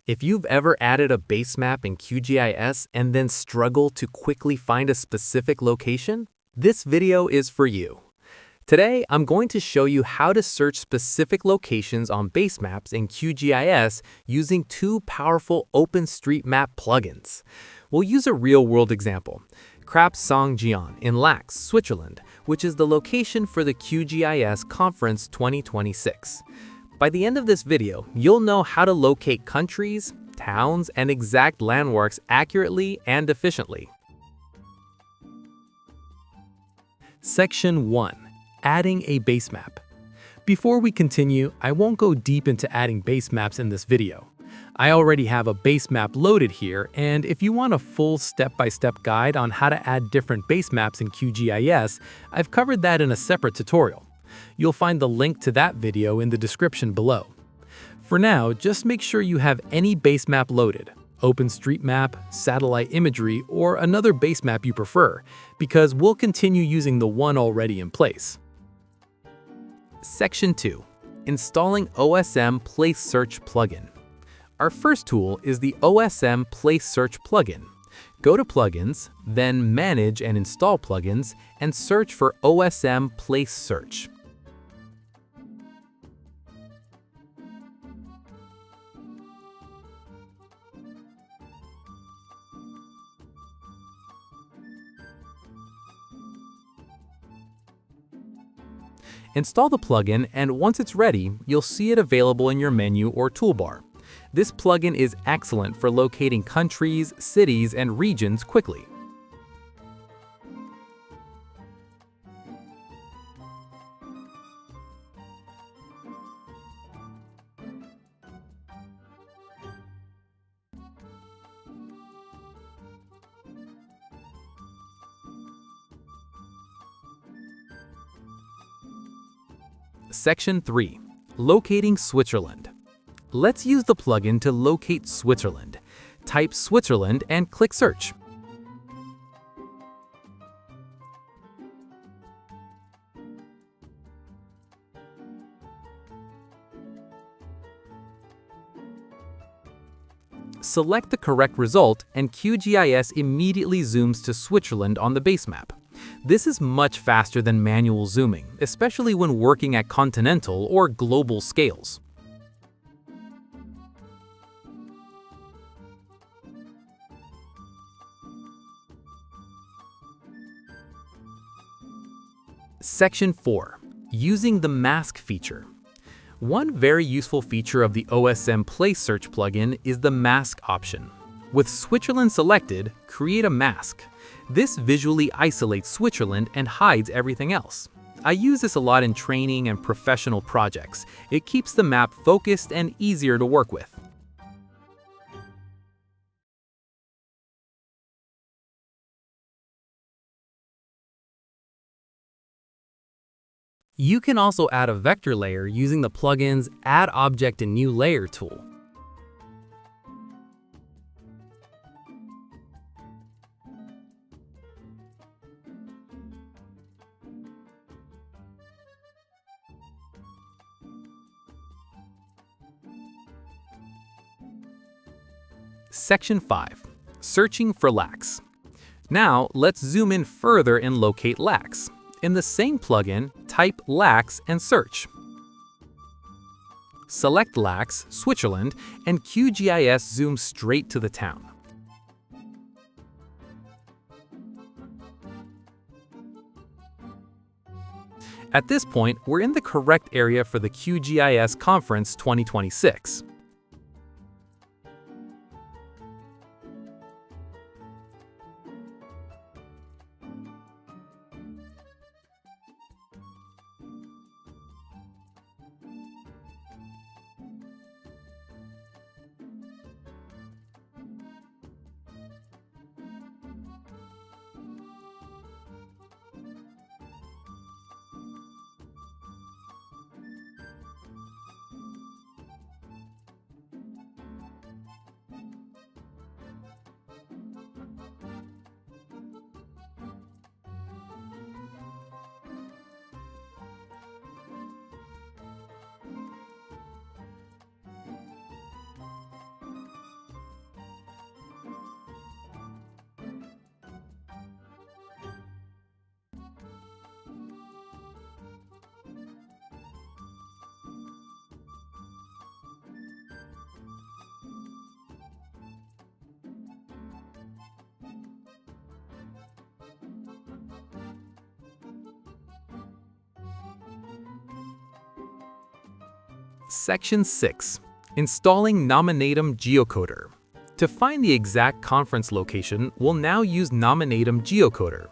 If you've ever added a base map in QGIS and then struggled to quickly find a specific location, this video is for you. Today, I'm going to show you how to search specific locations on base maps in QGIS using two powerful OpenStreetMap plugins. We'll use a real-world example, Sogn Gion in Laax, Switzerland, which is the location for the QGIS Conference 2026. By the end of this video, you'll know how to locate countries, towns, and exact landmarks accurately and efficiently. Section 1. Adding a base map. Before we continue, I won't go deep into adding base maps in this video. I already have a base map loaded here, and if you want a full step-by-step guide on how to add different base maps in QGIS, I've covered that in a separate tutorial. You'll find the link to that video in the description below. For now, just make sure you have any base map loaded, OpenStreetMap, satellite imagery, or another base map you prefer, because we'll continue using the one already in place. Section 2. Installing OSM Place Search plugin. Our first tool is the OSM Place Search plugin. Go to Plugins, then Manage and Install Plugins, and search for OSM Place Search. Install the plugin, and once it's ready, you'll see it available in your menu or toolbar. This plugin is excellent for locating countries, cities, and regions quickly. Section 3. Locating Switzerland. Let's use the plugin to locate Switzerland. Type Switzerland and click Search. Select the correct result, and QGIS immediately zooms to Switzerland on the base map. This is much faster than manual zooming, especially when working at continental or global scales. Section 4. Using the mask feature. One very useful feature of the OSM Place Search plugin is the mask option. With Switzerland selected, create a mask. This visually isolates Switzerland and hides everything else. I use this a lot in training and professional projects. It keeps the map focused and easier to work with. You can also add a vector layer using the plugin's Add Object in New Layer tool. Section 5. Searching for Laax. Now, let's zoom in further and locate Laax. In the same plugin, type Laax and search. Select Laax, Switzerland, and QGIS zooms straight to the town. At this point, we're in the correct area for the QGIS Conference 2026. Section 6. Installing Nominatim Geocoder. To find the exact conference location, we'll now use Nominatim Geocoder.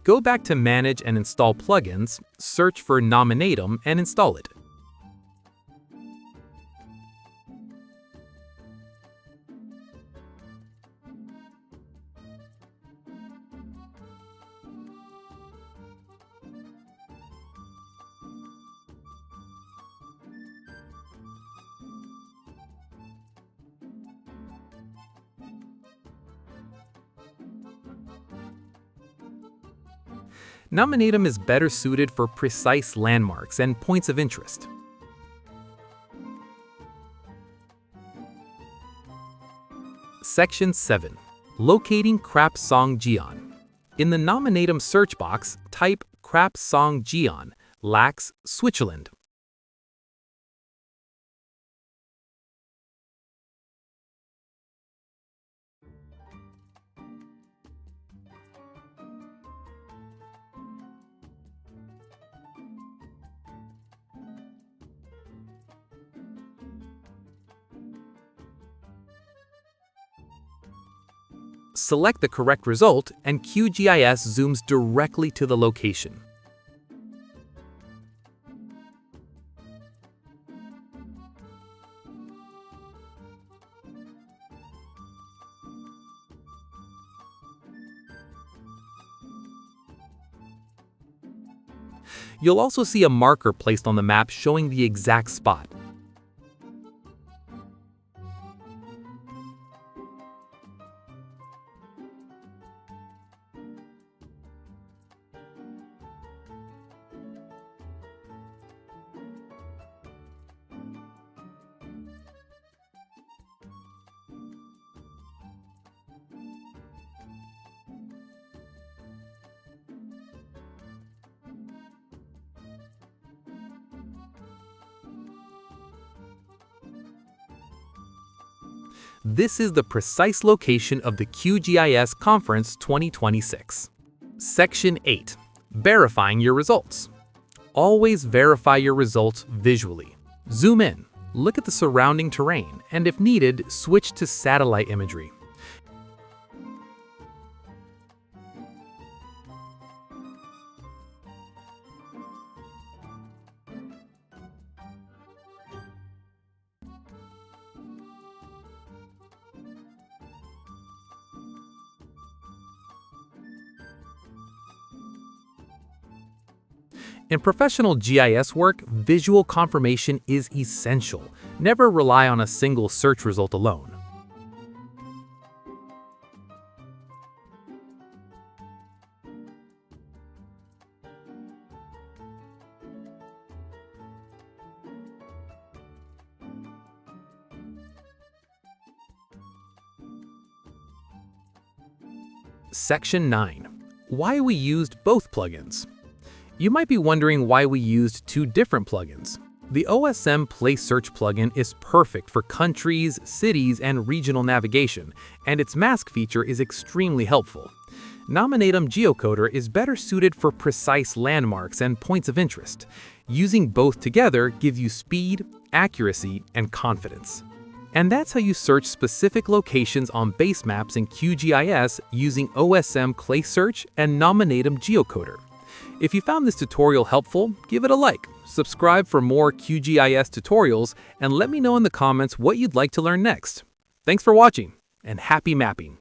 Go back to Manage and Install Plugins, search for Nominatim and install it. Nominatim is better suited for precise landmarks and points of interest. Section 7. Locating Sogn Gion. In the Nominatim search box, type Sogn Gion, Laax, Switzerland. Select the correct result, and QGIS zooms directly to the location. You'll also see a marker placed on the map showing the exact spot. This is the precise location of the QGIS Conference 2026. Section 8. Verifying your results. Always verify your results visually. Zoom in, look at the surrounding terrain, and if needed, switch to satellite imagery. In professional GIS work, visual confirmation is essential. Never rely on a single search result alone. Section 9. Why we used both plugins. You might be wondering why we used two different plugins. The OSM Place Search plugin is perfect for countries, cities, and regional navigation, and its mask feature is extremely helpful. Nominatim Geocoder is better suited for precise landmarks and points of interest. Using both together gives you speed, accuracy, and confidence. And that's how you search specific locations on Basemaps in QGIS using OSM Place Search and Nominatim Geocoder. If you found this tutorial helpful, give it a like, subscribe for more QGIS tutorials, and let me know in the comments what you'd like to learn next. Thanks for watching, and happy mapping!